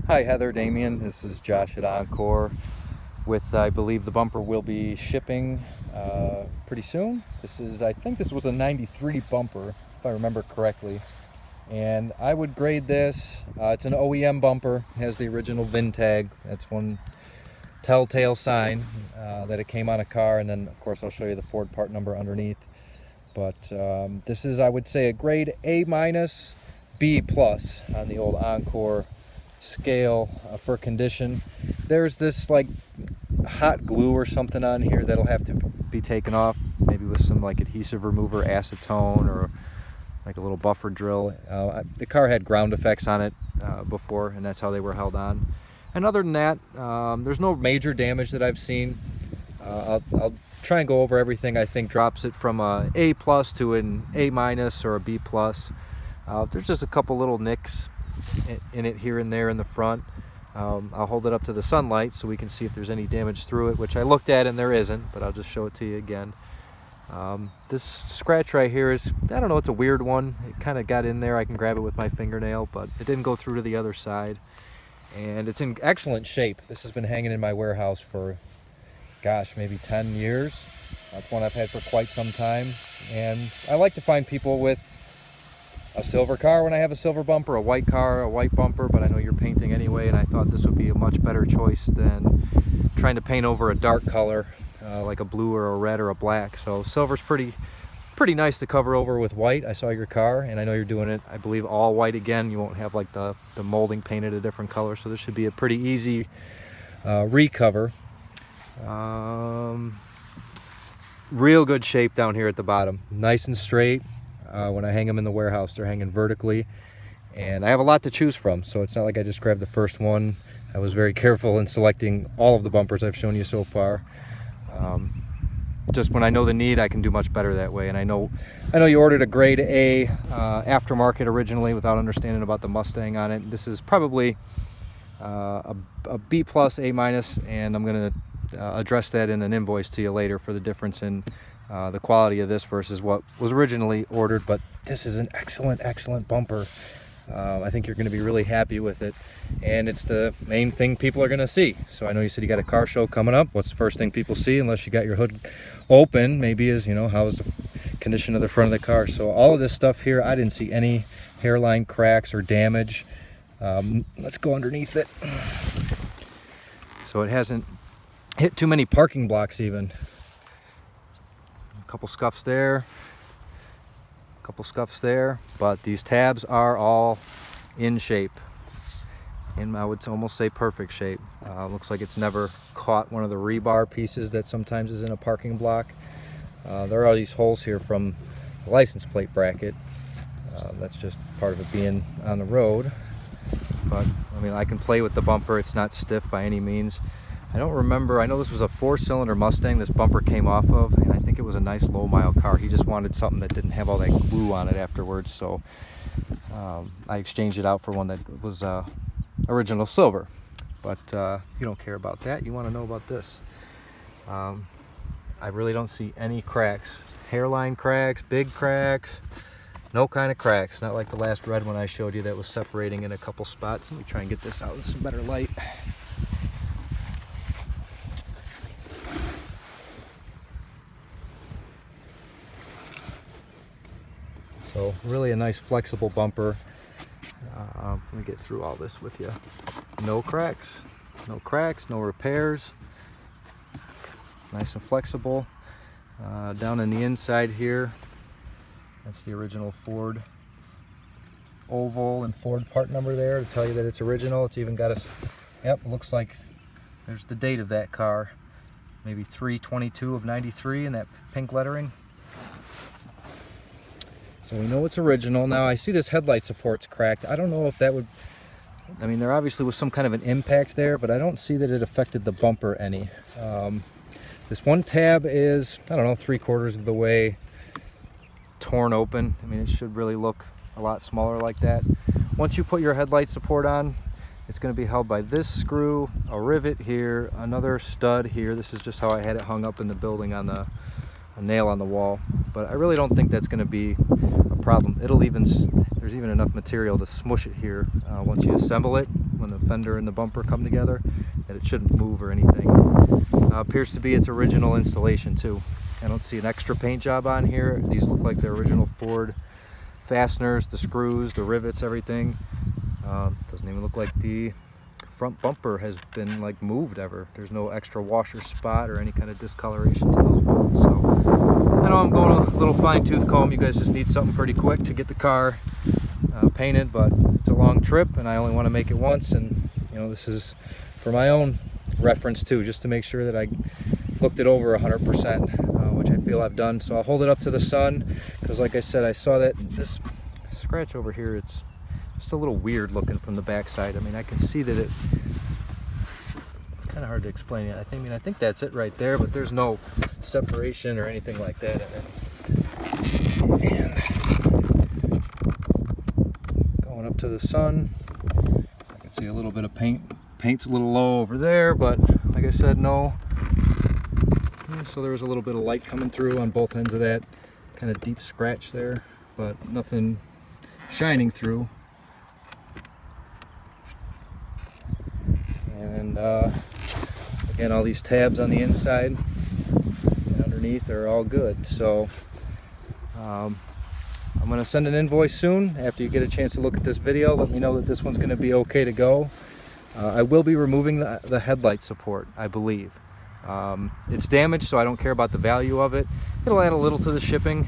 Hi Heather, Damien. This is Josh at Encore with, I believe the bumper will be shipping pretty soon. I think this was a 93 bumper, if I remember correctly. And I would grade this, it's an OEM bumper, it has the original VIN tag. That's one telltale sign that it came on a car, and then of course I'll show you the Ford part number underneath. But this is, I would say, a grade A-, B+ on the old Encore scale for condition. There's this like hot glue or something on here that'll have to be taken off, maybe with some like adhesive remover, acetone, or like a little buffer drill. The car had ground effects on it before, and that's how they were held on. And other than that, there's no major damage that I've seen. I'll try and go over everything I think drops it from a A+ to an A- or a B+. There's just a couple little nicks in it here and there in the front. I'll hold it up to the sunlight so we can see if there's any damage through it, which I looked at and there isn't, but I'll just show it to you again. This scratch right here is, I don't know, it's a weird one. It kind of got in there. I can grab it with my fingernail, but it didn't go through to the other side. And it's in excellent shape. This has been hanging in my warehouse for, gosh, maybe 10 years. That's one I've had for quite some time. And I like to find people with a silver car when I have a silver bumper, a white car, a white bumper, but I know you're painting anyway, and I thought this would be a much better choice than trying to paint over a dark color like a blue or a red or a black. So silver's pretty nice to cover over with white. I saw your car, and I know you're doing it, I believe, all white again. You won't have like the molding painted a different color, so this should be a pretty easy recover. Real good shape down here at the bottom, nice and straight. When I hang them in the warehouse, they're hanging vertically, and I have a lot to choose from, so it's not like I just grabbed the first one. I was very careful in selecting all of the bumpers I've shown you so far. Just when I know the need, I can do much better that way. And I know you ordered a grade A aftermarket originally without understanding about the Mustang on it. This is probably a B+, A-, and I'm going to address that in an invoice to you later for the difference in the quality of this versus what was originally ordered. But this is an excellent bumper. I think you're going to be really happy with it, and it's the main thing people are going to see. So I know you said you got a car show coming up. What's the first thing people see, unless you got your hood open, maybe, is, you know, how's the condition of the front of the car. So all of this stuff here, I didn't see any hairline cracks or damage. Let's go underneath it. So it hasn't hit too many parking blocks even. A couple scuffs there, a couple scuffs there, but these tabs are all in shape, and I would almost say perfect shape. Looks like it's never caught one of the rebar pieces that sometimes is in a parking block. There are these holes here from the license plate bracket. That's just part of it being on the road, but I mean, I can play with the bumper. It's not stiff by any means. I don't remember, I know this was a 4-cylinder Mustang this bumper came off of, and I think it was a nice low-mile car. He just wanted something that didn't have all that glue on it afterwards, so I exchanged it out for one that was original silver. But you don't care about that, you want to know about this. I really don't see any cracks. Hairline cracks, big cracks, no kind of cracks. Not like the last red one I showed you that was separating in a couple spots. Let me try and get this out in some better light. So really a nice flexible bumper. Let me get through all this with you. No cracks, no repairs. Nice and flexible. Down in the inside here, that's the original Ford oval and Ford part number there to tell you that it's original. It's even got a, yep, looks like there's the date of that car. Maybe 3/22 of 93 in that pink lettering. So we know it's original. Now I see this headlight support's cracked. I don't know if that would, I mean, there obviously was some kind of an impact there, but I don't see that it affected the bumper any. This one tab is, I don't know, 3/4 of the way torn open. I mean, it should really look a lot smaller like that. Once you put your headlight support on, it's going to be held by this screw, a rivet here, another stud here. This is just how I had it hung up in the building on a nail on the wall. But I really don't think that's going to be a problem. It'll even, there's even enough material to smush it here once you assemble it. when the fender and the bumper come together, that it shouldn't move or anything. Appears to be its original installation too. I don't see an extra paint job on here. These look like the original Ford fasteners, the screws, the rivets, everything. Doesn't even look like the front bumper has been like moved ever. There's no extra washer spot or any kind of discoloration to those bolts. So I know I'm going a little fine-tooth comb. You guys just need something pretty quick to get the car painted, but it's a long trip and I only want to make it once, and you know, this is for my own reference too, just to make sure that I looked it over 100%, which I feel I've done. So I'll hold it up to the sun, because like I said, I saw that this scratch over here, it's just a little weird looking from the back side. I mean, I can see that it's kind of hard to explain it. I think that's it right there, but there's no separation or anything like that in it. And going up to the sun, I can see a little bit of paint. Paint's a little low over there, but like I said, no. So there was a little bit of light coming through on both ends of that kind of deep scratch there, but nothing shining through. And again, all these tabs on the inside and underneath are all good. So I'm going to send an invoice soon. After you get a chance to look at this video, let me know that this one's going to be okay to go. I will be removing the headlight support, I believe. It's damaged, so I don't care about the value of it. It'll add a little to the shipping.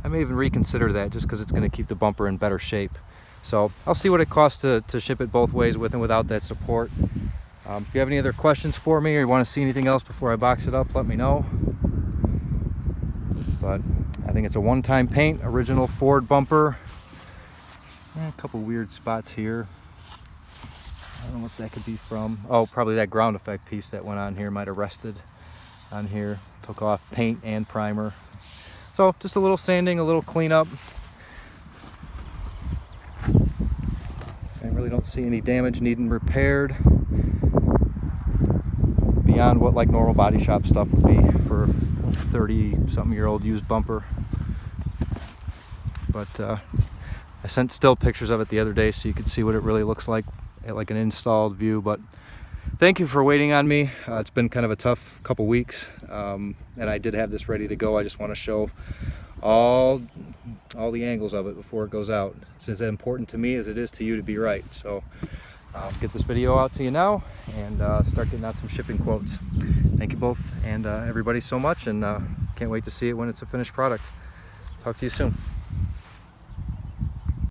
I may even reconsider that, just because it's going to keep the bumper in better shape. So I'll see what it costs to ship it both ways, with and without that support. If you have any other questions for me, or you want to see anything else before I box it up, let me know. But I think it's a one-time paint, original Ford bumper. A couple weird spots here. I don't know what that could be from. Oh, probably that ground effect piece that went on here might have rested on here. Took off paint and primer. So just a little sanding, a little cleanup. I really don't see any damage needing repaired beyond what like normal body shop stuff would be for a 30-something-year-old used bumper. But I sent still pictures of it the other day so you could see what it really looks like at like an installed view. But thank you for waiting on me. It's been kind of a tough couple weeks, and I did have this ready to go. I just want to show all the angles of it before it goes out. It's as important to me as it is to you to be right. So get this video out to you now and start getting out some shipping quotes. Thank you both and everybody so much, and can't wait to see it when it's a finished product. Talk to you soon.